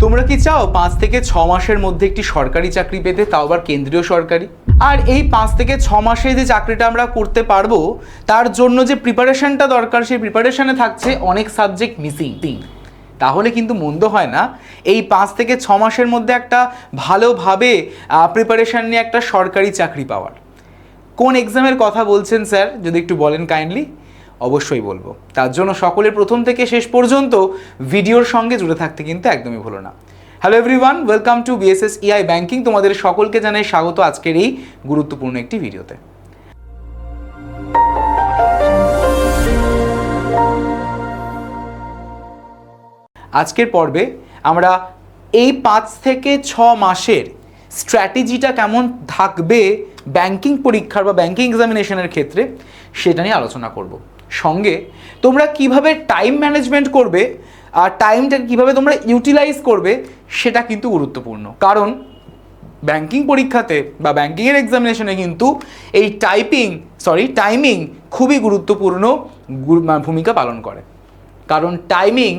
তোমরা কি চাও 5 থেকে 6 মাসের মধ্যে একটি সরকারি চাকরি পেতে, তাও আবার কেন্দ্রীয় সরকারি? আর এই 5 থেকে 6 মাসে যে চাকরিটা আমরা করতে পারবো তার জন্য যে প্রিপারেশনটা দরকার, সেই প্রিপারেশনে থাকছে অনেক সাবজেক্ট মিসিং। তাহলে কিন্তু মন্দ হয় না এই 5 থেকে 6 মাসের মধ্যে একটা ভালোভাবে প্রিপারেশন নিয়ে একটা সরকারি চাকরি পাওয়ার। কোন এক্সামের কথা বলছেন স্যার, যদি একটু বলেন কাইন্ডলি? অবশ্যই বলবো। তার জন্য সকলের প্রথম থেকে শেষ পর্যন্ত ভিডিওর সঙ্গে জুড়ে থাকতে কিন্তু একদমই ভুলো না। Hello everyone, welcome to BSS EI banking. তোমাদের সকলকে জানাই স্বাগত আজকের এই গুরুত্বপূর্ণ একটি ভিডিওতে। আজকের পর্বে আমরা এই 5 থেকে 6 মাসের স্ট্র্যাটেজিটা কেমন থাকবে ব্যাংকিং পরীক্ষার বা ব্যাংকিং এক্সামিনেশনের ক্ষেত্রে সেটা নিয়ে আলোচনা করব। সঙ্গে তোমরা কিভাবে টাইম ম্যানেজমেন্ট করবে আর টাইমটা কিভাবে তোমরা ইউটিলাইজ করবে সেটা কিন্তু গুরুত্বপূর্ণ। কারণ ব্যাংকিং পরীক্ষাতে বা ব্যাংকিংয়ের এক্সামিনেশনে কিন্তু এই টাইমিং খুবই গুরুত্বপূর্ণ ভূমিকা পালন করে। কারণ টাইমিং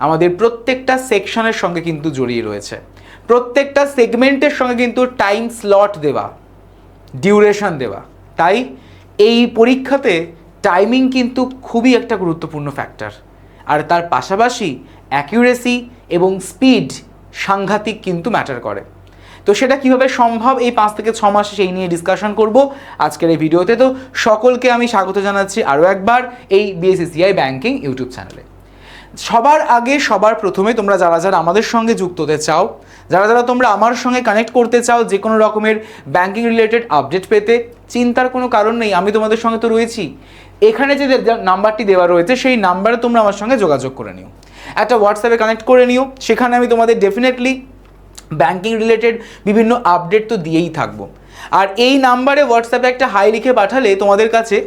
আমাদের প্রত্যেকটা সেকশনের সঙ্গে কিন্তু জড়িয়ে রয়েছে, প্রত্যেকটা সেগমেন্টের সঙ্গে কিন্তু টাইম স্লট দেওয়া, ডিউরেশন দেওয়া। তাই এই পরীক্ষাতে টাইমিং কিন্তু খুবই একটা গুরুত্বপূর্ণ ফ্যাক্টর। আর তার পাশাপাশি অ্যাকিউরেসি এবং স্পিড সাংঘাতিক কিন্তু ম্যাটার করে। তো সেটা কিভাবে সম্ভব এই 5 থেকে 6 মাসে সেই নিয়ে ডিসকাশন করব আজকের এই ভিডিওতে। তো সকলকে আমি স্বাগত জানাচ্ছি আরও একবার এই বিএসএস ইআই ব্যাংকিং ইউটিউব চ্যানেলে। সবার আগে সবার প্রথমে তোমরা যারা যারা আমাদের সঙ্গে যুক্ত হতে চাও, যারা যারা তোমরা আমার সঙ্গে কানেক্ট করতে চাও যে কোনো রকমের ব্যাংকিং রিলেটেড আপডেট পেতে, চিন্তার কোনো কারণ নেই, আমি তোমাদের সঙ্গে তো রয়েছি। এখানে যে নাম্বারটি দেওয়া রয়েছে সেই নাম্বারে তোমরা আমার সঙ্গে যোগাযোগ করে নিও, একটা হোয়াটসঅ্যাপে কানেক্ট করে নিও। সেখানে আমি তোমাদের ডেফিনেটলি ব্যাংকিং রিলেটেড বিভিন্ন আপডেট তো দিয়েই থাকবো। আর এই নাম্বারে হোয়াটসঅ্যাপে একটা হাই লিখে পাঠালে তোমাদের কাছে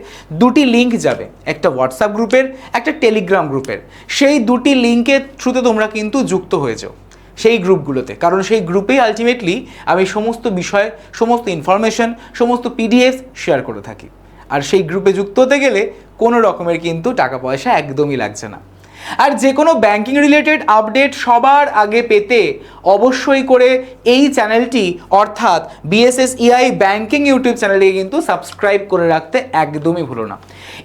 দুটি লিঙ্ক যাবে, একটা হোয়াটসঅ্যাপ গ্রুপের, একটা টেলিগ্রাম গ্রুপের। সেই দুটি লিঙ্কের থ্রুতে তোমরা কিন্তু যুক্ত হয়ে যাও সেই গ্রুপগুলোতে। কারণ সেই গ্রুপেই আলটিমেটলি আমি সমস্ত বিষয়, সমস্ত ইনফরমেশন, সমস্ত পিডিএফ শেয়ার করে থাকি। আর সেই গ্রুপে যুক্ত হতে গেলে কোনো রকমের কিন্তু টাকা পয়সা একদমই লাগছে না। আর যে কোনো ব্যাংকিং রিলেটেড আপডেট সবার আগে পেতে অবশ্যই করে এই চ্যানেলটি অর্থাৎ বিএসএস ইআই ব্যাংকিং ইউটিউব চ্যানেলটিকে কিন্তু সাবস্ক্রাইব করে রাখতে একদমই ভুলো না।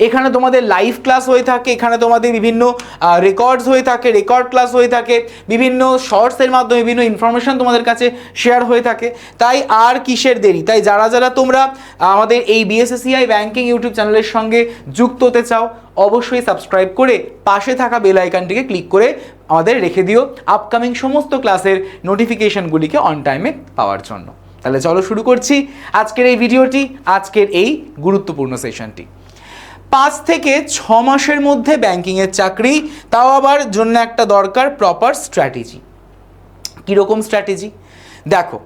এখানে তোমাদের লাইভ ক্লাস হয়ে থাকে, এখানে তোমাদের বিভিন্ন রেকর্ডস হয়ে থাকে, রেকর্ড ক্লাস হয়ে থাকে, বিভিন্ন শর্টসের মাধ্যমে বিভিন্ন ইনফরমেশন তোমাদের কাছে শেয়ার হয়ে থাকে। তাই আর কিসের দেরি? তাই যারা যারা তোমরা আমাদের এই বিএসএস ইআই ব্যাংকিং ইউটিউব চ্যানেলের সঙ্গে যুক্ত হতে চাও অবশ্যই সাবস্ক্রাইব করে পাশে থাকা বেল আইকনটিকে ক্লিক করে আমাদের রেখে দিও আপকামিং সমস্ত ক্লাসের নোটিফিকেশনগুলিকে অন টাইমে পাওয়ার জন্য। তাহলে চলো শুরু করছি আজকের এই ভিডিওটি, আজকের এই গুরুত্বপূর্ণ সেশনটি। 5 থেকে 6 মাসের মধ্যে ব্যাংকিংয়ের চাকরি, তাও আবার জন্য একটা দরকার প্রপার স্ট্র্যাটেজি। কীরকম স্ট্র্যাটেজি? দেখো,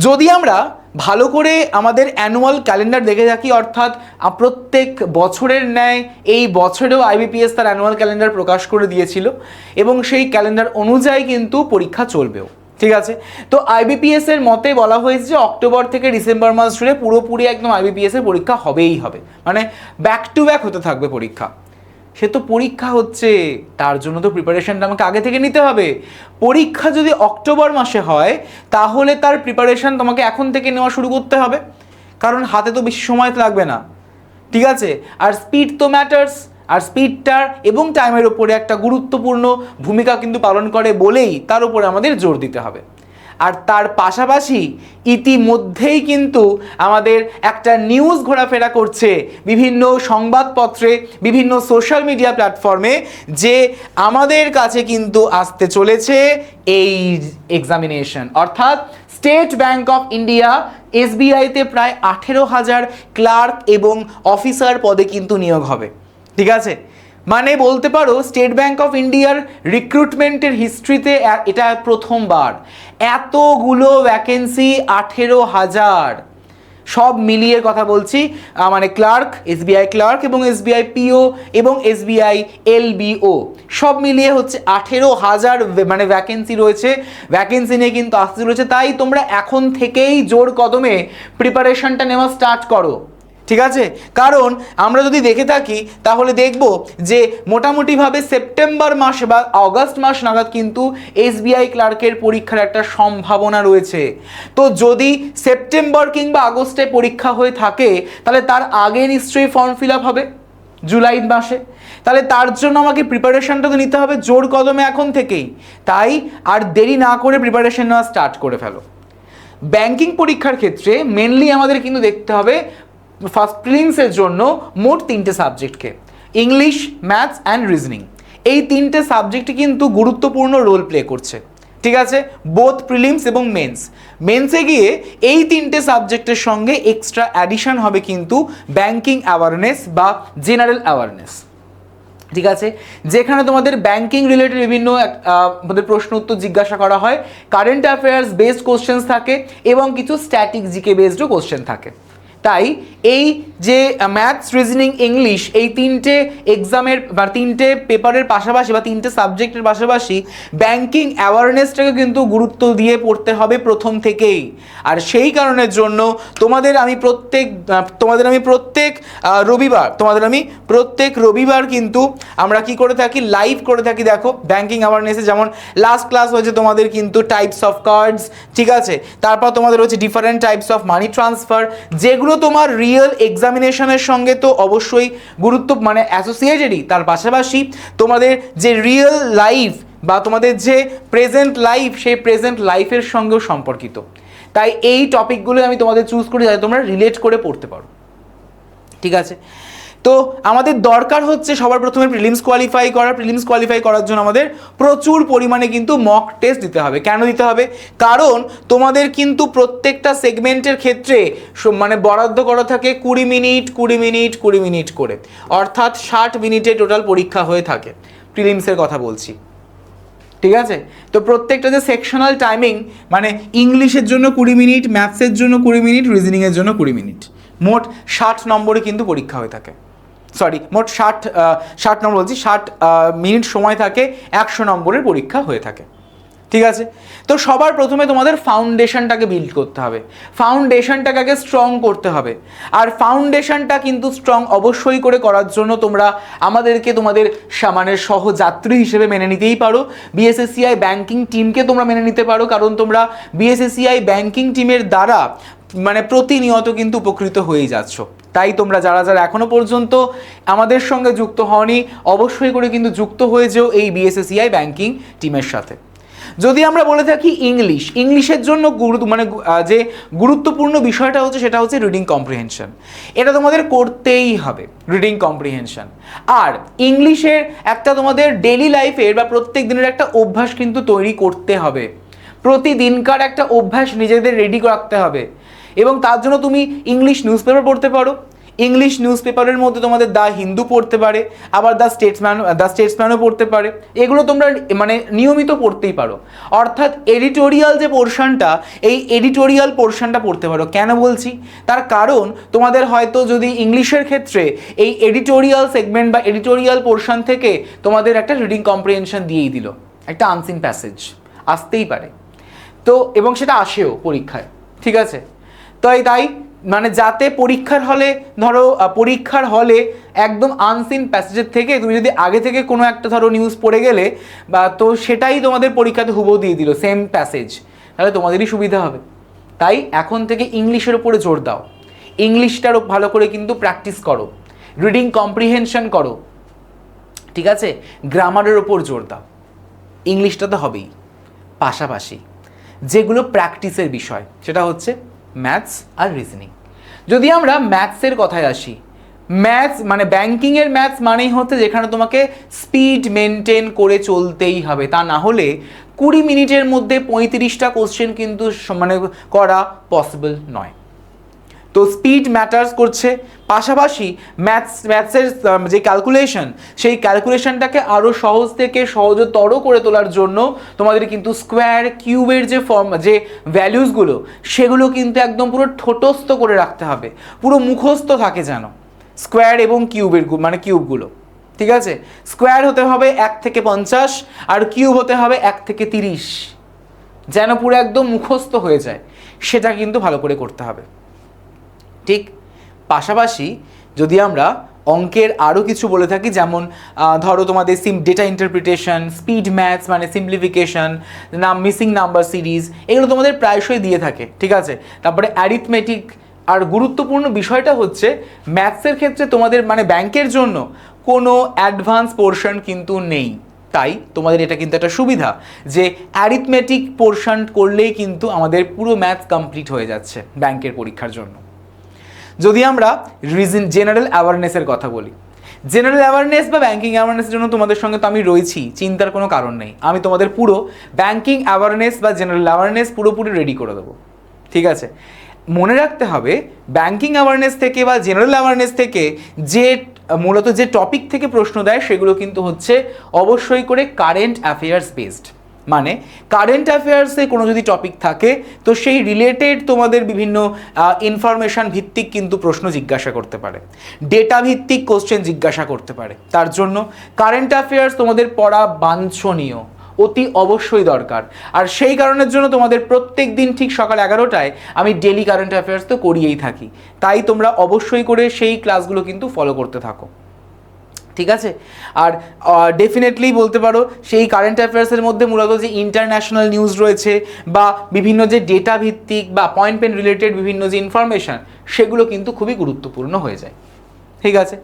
যদি আমরা ভালো করে আমাদের অ্যানুয়াল ক্যালেন্ডার দেখে থাকি, অর্থাৎ প্রত্যেক বছরের ন্যায় এই বছরেও আইবিপিএস তার অ্যানুয়াল ক্যালেন্ডার প্রকাশ করে দিয়েছিল এবং সেই ক্যালেন্ডার অনুযায়ী কিন্তু পরীক্ষা চলবেও, ঠিক আছে? তো আইবিপিএস এর মতে বলা হয়েছে যে অক্টোবর থেকে ডিসেম্বর মাস জুড়ে পুরোপুরি একদম আইবিপিএস এর পরীক্ষা হবেই হবে, মানে ব্যাক টু ব্যাক হতে থাকবে পরীক্ষা। সে তো পরীক্ষা হচ্ছে, তার জন্য তো প্রিপারেশনটা আমাকে আগে থেকে নিতে হবে। পরীক্ষা যদি অক্টোবর মাসে হয় তাহলে তার প্রিপারেশন তোমাকে এখন থেকে নেওয়া শুরু করতে হবে, কারণ হাতে তো বেশি সময় লাগবে না, ঠিক আছে? আর স্পিড তো ম্যাটার্স, আর স্পিডটার এবং টাইমের ওপরে একটা গুরুত্বপূর্ণ ভূমিকা কিন্তু পালন করে বলেই তার উপরে আমাদের জোর দিতে হবে। আর তার পাশাপাশি ইতিমধ্যেই কিন্তু আমাদের একটা নিউজ ঘোরাফেরা করছে বিভিন্ন সংবাদপত্রে, বিভিন্ন সোশ্যাল মিডিয়া প্ল্যাটফর্মে, যে আমাদের কাছে কিন্তু আসতে চলেছে এই এক্সামিনেশন, অর্থাৎ স্টেট ব্যাংক অফ ইন্ডিয়া এসবিআইতে প্রায় 18,000 ক্লার্ক এবং অফিসার পদে কিন্তু নিয়োগ হবে, ঠিক আছে? মানে বলতে পারো স্টেট ব্যাংক অফ ইন্ডিয়ার রিক্রুটমেন্টের হিস্ট্রিতে এটা প্রথমবার এতগুলো ভ্যাকেন্সি, 18,000 সব মিলিয়ে কথা বলছি, মানে ক্লার্ক, এসবিআই ক্লার্ক এবং এসবিআই পিও এবং এসবিআই এলবিও সব মিলিয়ে হচ্ছে 18,000 মানে ভ্যাকেন্সি রয়েছে। ভ্যাকেন্সি নিয়ে কিন্তু আসতে রয়েছে। তাই তোমরা এখন থেকেই জোর কদমে প্রিপারেশনটা নেওয়া স্টার্ট করো, ঠিক আছে, কারণ আমরা যদি দেখে থাকি তাহলে দেখব যে মোটামুটিভাবে সেপ্টেম্বর মাস বা অগাস্ট মাস নাগাদ কিন্তু এসবিআই ক্লার্কের পরীক্ষার একটা সম্ভাবনা রয়েছে। তো যদি সেপ্টেম্বর কিংবা আগস্টে পরীক্ষা হয়ে থাকে তাহলে তার আগে নিশ্চয়ই ফর্ম ফিল আপ হবে জুলাই মাসে, তাহলে তার জন্য আমাকে প্রিপারেশনটা তো নিতে হবে জোর কদমে এখন থেকেই। তাই আর দেরি না করে প্রিপারেশন নেওয়া স্টার্ট করে ফেলো। ব্যাংকিং পরীক্ষার ক্ষেত্রে মেনলি আমাদের কিন্তু দেখতে হবে ফার্স্ট প্রিলিমসের জন্য মোট 3টে সাবজেক্টকে, ইংলিশ, ম্যাথস অ্যান্ড রিজনিং। এই 3টে সাবজেক্টই কিন্তু গুরুত্বপূর্ণ রোল প্লে করছে, ঠিক আছে, বোথ প্রিলিমস এবং মেন্স। মেন্সে গিয়ে এই 3টে সাবজেক্টের সঙ্গে এক্সট্রা অ্যাডিশন হবে কিন্তু ব্যাংকিং অ্যাওয়ারনেস বা জেনারেল অ্যাওয়ারনেস, ঠিক আছে, যেখানে তোমাদের ব্যাংকিং রিলেটেড বিভিন্ন আমাদের প্রশ্ন উত্তর জিজ্ঞাসা করা হয়, কারেন্ট অ্যাফেয়ার্স বেসড কোশ্চেন্স থাকে এবং কিছু স্ট্যাটিক জিকে বেসডও কোশ্চেন থাকে। তাই এই যে ম্যাথস, রিজনিং, ইংলিশ এই 3টে এক্সামের বা 3টে পেপারের পাশাপাশি বা 3টে সাবজেক্টের পাশাপাশি ব্যাংকিং অ্যাওয়ারনেসটাকে কিন্তু গুরুত্ব দিয়ে পড়তে হবে প্রথম থেকেই। আর সেই কারণের জন্য তোমাদের আমি প্রত্যেক রবিবার কিন্তু আমরা কি করে থাকি, লাইভ করে থাকি। দেখো ব্যাংকিং অ্যাওয়ারনেসে যেমন লাস্ট ক্লাস হয়েছে তোমাদের কিন্তু টাইপস অফ কার্ডস, ঠিক আছে, তারপর তোমাদের হচ্ছে different types of money transfer, যেগুলো তোমার রিয়েল এক্সামিনেশনের সঙ্গে তো অবশ্যই মানে অ্যাসোসিয়েটেডই, তার পাশাপাশি তোমাদের যে রিয়েল লাইফ বা তোমাদের যে প্রেজেন্ট লাইফ সেই প্রেজেন্ট লাইফের সঙ্গেও সম্পর্কিত। তাই এই টপিকগুলো আমি তোমাদের চুজ করি যাতে তোমরা রিলেট করে পড়তে পারো, ঠিক আছে। তো আমাদের দরকার হচ্ছে সবার প্রথমে প্রিলিমস কোয়ালিফাই করার জন্য আমাদের প্রচুর পরিমাণে কিন্তু মক টেস্ট দিতে হবে। কেন দিতে হবে? কারণ তোমাদের কিন্তু প্রত্যেকটা সেগমেন্টের ক্ষেত্রে মানে বরাদ্দ করা থাকে 20 মিনিট করে, অর্থাৎ 60 মিনিটে টোটাল পরীক্ষা হয়ে থাকে, প্রিলিমসের কথা বলছি, ঠিক আছে। তো প্রত্যেকটা যে সেকশনাল টাইমিং, মানে ইংলিশের জন্য 20 মিনিট, ম্যাথসের জন্য 20 মিনিট, রিজনিংয়ের জন্য 20 মিনিট, মোট 60 নম্বরে কিন্তু পরীক্ষা হয়ে থাকে। মোট 60 নম্বর বলছি, 60 মিনিট সময় থাকে, 100 নম্বরের পরীক্ষা হয়ে থাকে, ঠিক আছে। তো সবার প্রথমে তোমাদের ফাউন্ডেশনটাকে বিল্ড করতে হবে, ফাউন্ডেশনটাকে আগে স্ট্রং করতে হবে। আর ফাউন্ডেশনটা কিন্তু স্ট্রং অবশ্যই করে করার জন্য তোমরা আমাদেরকে তোমাদের মানে সহযাত্রী হিসেবে মেনে নিতেই পারো। বিএসএসসিআই ব্যাংকিং টিমকে তোমরা মেনে নিতে পারো, কারণ তোমরা বিএসএসসিআই ব্যাংকিং টিমের দ্বারা মানে প্রতিনিয়ত কিন্তু উপকৃত হয়েই যাচ্ছ। তাই তোমরা যারা এখনো পর্যন্ত আমাদের সঙ্গে যুক্ত হওনি অবশ্যই করে কিন্তু যুক্ত হয়ে যেও এই বিএসএসসিআই ব্যাংকিং টিমের সাথে। যদি আমরা বলে থাকি ইংলিশের জন্য যে গুরুত্বপূর্ণ বিষয়টা হচ্ছে সেটা হচ্ছে রিডিং কম্প্রিহেনশন। এটা তোমাদের করতেই হবে, রিডিং কম্প্রিহেনশন। আর ইংলিশের একটা তোমাদের ডেইলি লাইফের বা প্রত্যেক দিনের একটা অভ্যাস কিন্তু তৈরি করতে হবে, প্রতিদিনকার একটা অভ্যাস নিজেদের রেডি রাখতে হবে। এবং তার জন্য তুমি ইংলিশ নিউজ পেপার পড়তে পারো, ইংলিশ নিউজ পেপারের মধ্যে তোমাদের দ্য হিন্দু পড়তে পারে, আবার দ্য স্টেটসম্যানও পড়তে পারে। এগুলো তোমরা মানে নিয়মিত পড়তেই পারো, অর্থাৎ এডিটোরিয়াল যে পোর্শনটা, এই এডিটোরিয়াল পোর্শনটা পড়তে পারো। কেন বলছি? তার কারণ তোমাদের হয়তো যদি ইংলিশের ক্ষেত্রে এই এডিটোরিয়াল সেগমেন্ট বা এডিটোরিয়াল পোর্শন থেকে তোমাদের একটা রিডিং কম্প্রিহেনশন দিয়েই দিল, একটা আনসিন প্যাসেজ আসতেই পারে, তো এবং সেটা আসেও পরীক্ষায়, ঠিক আছে। তাই মানে যাতে পরীক্ষার হলে একদম আনসিন প্যাসেজের থেকে তুমি যদি আগে থেকে কোনো একটা নিউজ পড়ে গেলে বা তো সেটাই তোমাদের পরীক্ষাতে হুবহু দিয়ে দিল সেম প্যাসেজ, তাহলে তোমাদেরই সুবিধা হবে। তাই এখন থেকে ইংলিশের উপরে জোর দাও, ইংলিশটারও ভালো করে কিন্তু প্র্যাকটিস করো, রিডিং কম্প্রিহেনশন করো, ঠিক আছে, গ্রামারের ওপর জোর দাও। ইংলিশটা তো হবেই, পাশাপাশি যেগুলো প্র্যাকটিসের বিষয় সেটা হচ্ছে ম্যাথস আর রিজনিং। যদি আমরা ম্যাথসের কথায় আসি, ম্যাথস মানে ব্যাংকিংয়ের ম্যাথস মানেই হচ্ছে যেখানে তোমাকে স্পিড মেনটেন করে চলতেই হবে, তা না হলে 20 মিনিটের মধ্যে 35টা কোশ্চেন কিন্তু মানে করা পসিবল নয়। তো স্পিড ম্যাটার্স করছে, পাশাপাশি ম্যাথসের যে ক্যালকুলেশন, সেই ক্যালকুলেশনটাকে আরও সহজ থেকে সহজতর করে তোলার জন্য তোমাদের কিন্তু স্কোয়ার কিউবের যে ভ্যালুসগুলো সেগুলো কিন্তু একদম পুরো ঠোঁটস্থ করে রাখতে হবে, পুরো মুখস্থ থাকে যেন স্কোয়ার এবং কিউবগুলো, ঠিক আছে। স্কোয়ার হতে হবে 1 থেকে 50 আর কিউব হতে হবে 1 থেকে 30, যেন পুরো একদম মুখস্থ হয়ে যায়, সেটা কিন্তু ভালো করে করতে হবে, ঠিক। পাশাপাশি যদি আমরা অঙ্কের আরও কিছু বলে থাকি, যেমন ধরো তোমাদের ডেটা ইন্টারপ্রিটেশন, স্পিড ম্যাথস মানে সিম্পলিফিকেশন, মিসিং নাম্বার সিরিজ, এগুলো তোমাদের প্রায়শই দিয়ে থাকে, ঠিক আছে। তারপরে অ্যারিথমেটিক। আর গুরুত্বপূর্ণ বিষয়টা হচ্ছে ম্যাথসের ক্ষেত্রে তোমাদের মানে ব্যাংকের জন্য কোনো অ্যাডভান্স পোর্শন কিন্তু নেই, তাই তোমাদের এটা কিন্তু একটা সুবিধা যে অ্যারিথমেটিক পোর্শন করলেই কিন্তু আমাদের পুরো ম্যাথস কমপ্লিট হয়ে যাচ্ছে ব্যাংকের পরীক্ষার জন্য। যদি আমরা জেনারেল অ্যাওয়ারনেসের কথা বলি, জেনারেল অ্যাওয়ারনেস বা ব্যাংকিং অ্যাওয়ারনেসের জন্য তোমাদের সঙ্গে তো আমি রয়েছি, চিন্তার কোনো কারণ নেই। আমি তোমাদের পুরো ব্যাংকিং অ্যাওয়ারনেস বা জেনারেল অ্যাওয়ারনেস পুরোপুরি রেডি করে দেবো, ঠিক আছে। মনে রাখতে হবে ব্যাংকিং অ্যাওয়ারনেস থেকে বা জেনারেল অ্যাওয়ারনেস থেকে যে মূলত যে টপিক থেকে প্রশ্ন দেয় সেগুলো কিন্তু হচ্ছে অবশ্যই করে কারেন্ট অ্যাফেয়ার্স বেসড। মানে কারেন্ট অ্যাফেয়ার্সে কোনো যদি টপিক থাকে তো সেই রিলেটেড তোমাদের বিভিন্ন ইনফরমেশান ভিত্তিক কিন্তু প্রশ্ন জিজ্ঞাসা করতে পারে, ডেটা ভিত্তিক কোশ্চেন জিজ্ঞাসা করতে পারে। তার জন্য কারেন্ট অ্যাফেয়ার্স তোমাদের পড়া বাঞ্ছনীয়, অতি অবশ্যই দরকার। আর সেই কারণের জন্য তোমাদের প্রত্যেক দিন ঠিক সকাল 11টায় আমি ডেলি কারেন্ট অ্যাফেয়ার্স তো করিয়েই থাকি, তাই তোমরা অবশ্যই করে সেই ক্লাসগুলো কিন্তু ফলো করতে থাকো, ঠিক আছে। আর ডেফিনেটলি বলতে পারো সেই কারেন্ট অ্যাফেয়ার্সের মধ্যে মূলত যে ইন্টারন্যাশনাল নিউজ রয়েছে বা বিভিন্ন যে ডেটা ভিত্তিক বা অ্যাপয়েন্টমেন্ট রিলেটেড বিভিন্ন যে ইনফরমেশান সেগুলো কিন্তু খুবই গুরুত্বপূর্ণ হয়ে যায়, ঠিক আছে।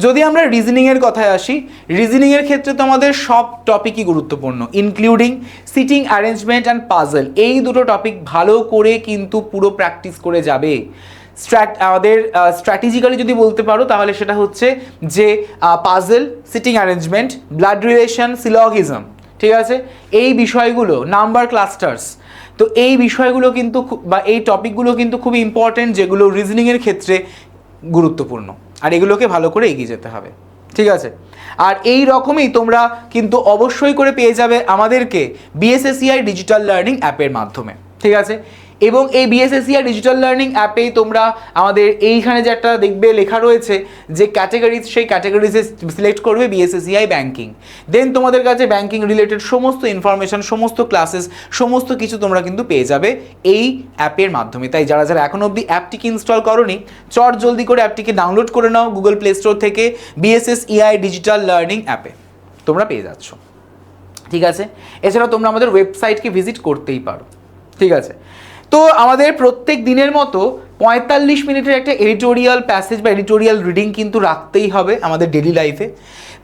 যদি আমরা রিজনিংয়ের কথায় আসি, রিজনিংয়ের ক্ষেত্রে তো আমাদের সব টপিকই গুরুত্বপূর্ণ, including seating arrangement and puzzle. এই দুটো টপিক ভালো করে কিন্তু পুরো প্র্যাকটিস করে যাবে। আমাদের স্ট্র্যাটেজিক্যালি যদি বলতে পারো তাহলে সেটা হচ্ছে যে puzzle, seating arrangement, blood relation, syllogism, ঠিক আছে, এই বিষয়গুলো, নাম্বার ক্লাস্টার্স, তো এই বিষয়গুলো কিন্তু বা এই টপিকগুলো কিন্তু খুবই ইম্পর্টেন্ট, যেগুলো রিজনিংয়ের ক্ষেত্রে গুরুত্বপূর্ণ। আর এগুলোকে ভালো করে এগিয়ে যেতে হবে, ঠিক আছে। আর এই রকমই তোমরা কিন্তু অবশ্যই করে পেয়ে যাবে আমাদেরকে বিএসএসসিআই ডিজিটাল লার্নিং অ্যাপের মাধ্যমে, ঠিক আছে। এবং এই বিএসএসসিআই ডিজিটাল লার্নিং অ্যাপেই তোমরা আমাদের এইখানে যে একটা দেখবে লেখা রয়েছে যে ক্যাটাগরিজ, সেই ক্যাটাগরিজে সিলেক্ট করবে বিএসএসসিআই ব্যাংকিং, দেন তোমাদের কাছে ব্যাংকিং রিলেটেড সমস্ত ইনফরমেশন, সমস্ত ক্লাসেস, সমস্ত কিছু তোমরা কিন্তু পেয়ে যাবে এই অ্যাপের মাধ্যমে। তাই যারা যারা এখন অবধি অ্যাপটিকে ইনস্টল করোনি, চট জলদি করে অ্যাপটিকে ডাউনলোড করে নাও গুগল প্লে স্টোর থেকে, বিএসএসসিআই ডিজিটাল লার্নিং অ্যাপে তোমরা পেয়ে যাচ্ছ, ঠিক আছে। এছাড়াও তোমরা আমাদের ওয়েবসাইটকে ভিজিট করতেই পারো, ঠিক আছে। তো আমাদের প্রত্যেক দিনের মতো 45 মিনিটের একটা এডিটোরিয়াল প্যাসেজ বা এডিটোরিয়াল রিডিং কিন্তু রাখতেই হবে আমাদের ডেলি লাইফে।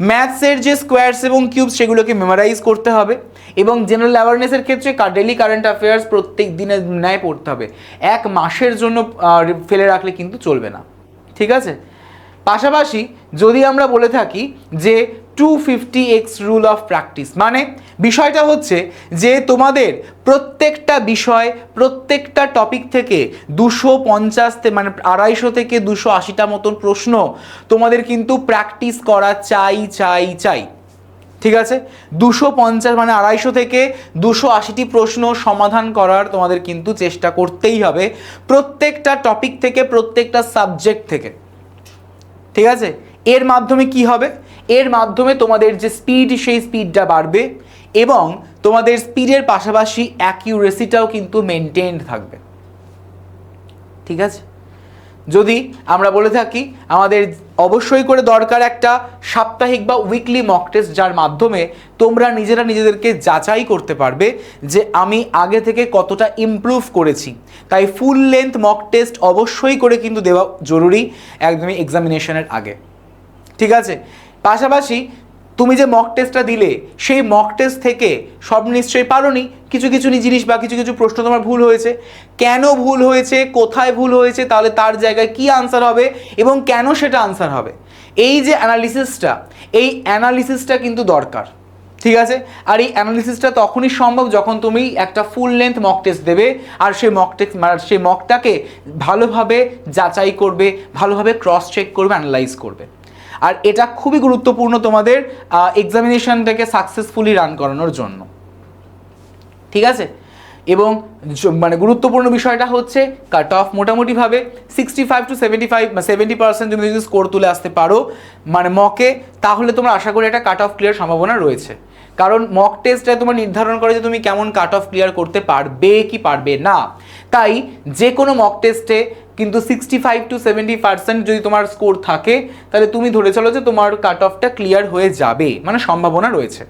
ম্যাথসের যে স্কোয়ারস এবং কিউবস সেগুলোকে মেমোরাইজ করতে হবে, এবং জেনারেল অ্যাওয়ারনেসের ক্ষেত্রে ডেলি কারেন্ট অ্যাফেয়ার্স প্রত্যেক দিনের ন্যায় পড়তে হবে। এক মাসের জন্য ফেলে রাখলে কিন্তু চলবে না, ঠিক আছে। পাশাপাশি যদি আমরা বলে থাকি যে 250x রুল অফ প্র্যাকটিস, মানে বিষয়টা হচ্ছে যে তোমাদের প্রত্যেকটা বিষয়, প্রত্যেকটা টপিক থেকে 250 মানে 250 থেকে 280টা মতন প্রশ্ন তোমাদের কিন্তু প্র্যাকটিস করা চাই চাই চাই, ঠিক আছে। 250 মানে 250 থেকে 280টি প্রশ্ন সমাধান করার তোমাদের কিন্তু চেষ্টা করতেই হবে, প্রত্যেকটা টপিক থেকে, প্রত্যেকটা সাবজেক্ট থেকে, ঠিক আছে। এর মাধ্যমে কি হবে? এর মাধ্যমে তোমাদের যে স্পিড, সেই স্পিডটা বাড়বে এবং তোমাদের স্পিডের পাশাপাশি অ্যাকিউরেসিটাও কিন্তু মেনটেইনড থাকবে, ঠিক আছে। যদি আমরা বলে থাকি আমাদের অবশ্যই করে দরকার একটা সাপ্তাহিক বা উইকলি মক টেস্ট, যার মাধ্যমে তোমরা নিজেরা নিজেদেরকে যাচাই করতে পারবে যে আমি আগে থেকে কতটা ইমপ্রুভ করেছি। তাই ফুল লেন্থ মক টেস্ট অবশ্যই করে কিন্তু দেওয়া জরুরি একদমই এক্সামিনেশনের আগে, ঠিক আছে। পাশাপাশি তুমি যে মক টেস্টটা দিলে সেই মক টেস্ট থেকে সব নিশ্চয়ই পারোনি, কিছু কিছু জিনিস বা কিছু কিছু প্রশ্ন তোমার ভুল হয়েছে। কেন ভুল হয়েছে, কোথায় ভুল হয়েছে, তাহলে তার জায়গায় কি আনসার হবে এবং কেন সেটা আনসার হবে, এই যে অ্যানালিসিসটা, এই অ্যানালিসিসটা কিন্তু দরকার, ঠিক আছে। আর এই অ্যানালিসিসটা তখনই সম্ভব যখন তুমি একটা ফুল লেন্থ মক টেস্ট দেবে আর সেই মক টেস্ট সেই মকটাকে ভালোভাবে যাচাই করবে, ভালোভাবে ক্রস চেক করবে, অ্যানালাইজ করবে। আর এটা খুবই গুরুত্বপূর্ণ তোমাদের এক্সামিনেশনটাকে সাকসেসফুলি রান করানোর জন্য, ঠিক আছে। এবং মানে গুরুত্বপূর্ণ বিষয়টা হচ্ছে কাট অফ মোটামুটিভাবে 65 to 70% তুমি যদি স্কোর তুলে আসতে পারো মানে মকে, তাহলে তোমরা আশা করি একটা কাট অফ ক্লিয়ার সম্ভাবনা রয়েছে। কারণ মক টেস্টটা তোমার নির্ধারণ করে যে তুমি কেমন কাট অফ ক্লিয়ার করতে পারবে কি পারবে না। তাই যে কোনো মক টেস্টে কিন্তু 65 to 70% যদি তোমার স্কোর থাকে তাহলে তুমি ধরে চলো যে তোমার কাট অফটা ক্লিয়ার হয়ে যাবে, মানে সম্ভাবনা রয়েছে।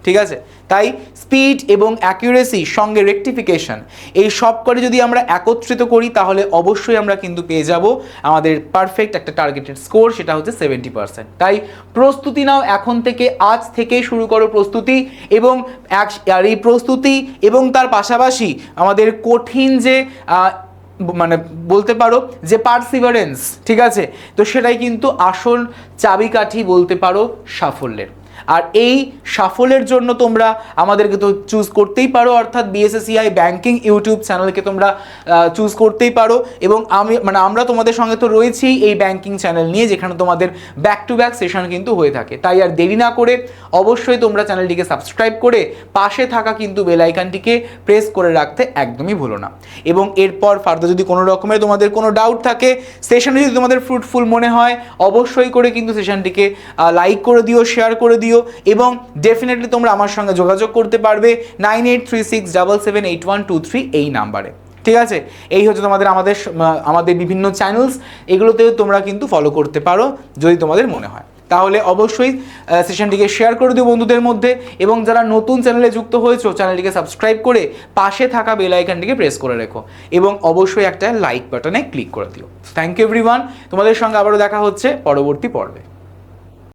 ঠিক আছে, তাই স্পিড এবং অ্যাকিউরেসি সঙ্গে রেকটিফিকেশন এই সব করে যদি আমরা একত্রিত করি তাহলে অবশ্যই আমরা কিন্তু পেয়ে যাব আমাদের পারফেক্ট একটা টার্গেটেড স্কোর, সেটা হচ্ছে 70%। তাই প্রস্তুতি নাও এখন থেকে, আজ থেকে শুরু করো প্রস্তুতি। এবং আর এই প্রস্তুতি এবং তার পাশাপাশি আমাদের কঠিন যে মানে বলতে পারো যে পারসিভারেন্স, ঠিক আছে, তো সেটাই কিন্তু আসল চাবিকাঠি বলতে পারো সাফল্যের। আর এই সাফল্যের জন্য তোমরা আমাদেরকে তো চুজ করতেই পারো, অর্থাৎ বিএসএসসিআই ব্যাংকিং ইউটিউব চ্যানেলকে তোমরা চুজ করতেই পারো। এবং আমরা তোমাদের সঙ্গে তো রয়েছি এই ব্যাংকিং চ্যানেল নিয়ে, যেখানে তোমাদের ব্যাক টু ব্যাক সেশন কিন্তু হয়ে থাকে। তাই আর দেরি না করে অবশ্যই তোমরা চ্যানেলটিকে সাবস্ক্রাইব করে পাশে থাকা কিন্তু বেল আইকনটিকে প্রেস করে রাখতে একদমই ভুলো না। এবং এরপর ফার্দার যদি কোনো রকমের তোমাদের কোনো ডাউট থাকে, সেশনে যদি তোমাদের ফ্রুটফুল মনে হয়, অবশ্যই করে কিন্তু সেশনটিকে লাইক করে দিও, শেয়ার করে দিও। এবং ডেফিনেটলি তোমরা আমার সঙ্গে যোগাযোগ করতে পারবে 9836778123 এই নাম্বারে। ঠিক আছে, এই হচ্ছে আমাদের বিভিন্ন চ্যানেলস, এগুলোতেও তোমরা কিন্তু ফলো করতে পারো যদি তোমাদের মনে হয়। তাহলে অবশ্যই সেশনটিকে শেয়ার করে দিও বন্ধুদের মধ্যে। এবং যারা নতুন চ্যানেলে যুক্ত হয়েছো, চ্যানেলটিকে সাবস্ক্রাইব করে পাশে থাকা বেল আইকনটিকে প্রেস করে রেখো এবং অবশ্যই একটা লাইক বাটনে ক্লিক করে দিও। থ্যাংক ইউ এভরিওয়ান, তোমাদের সঙ্গে আবারও দেখা হচ্ছে পরবর্তী পর্বে।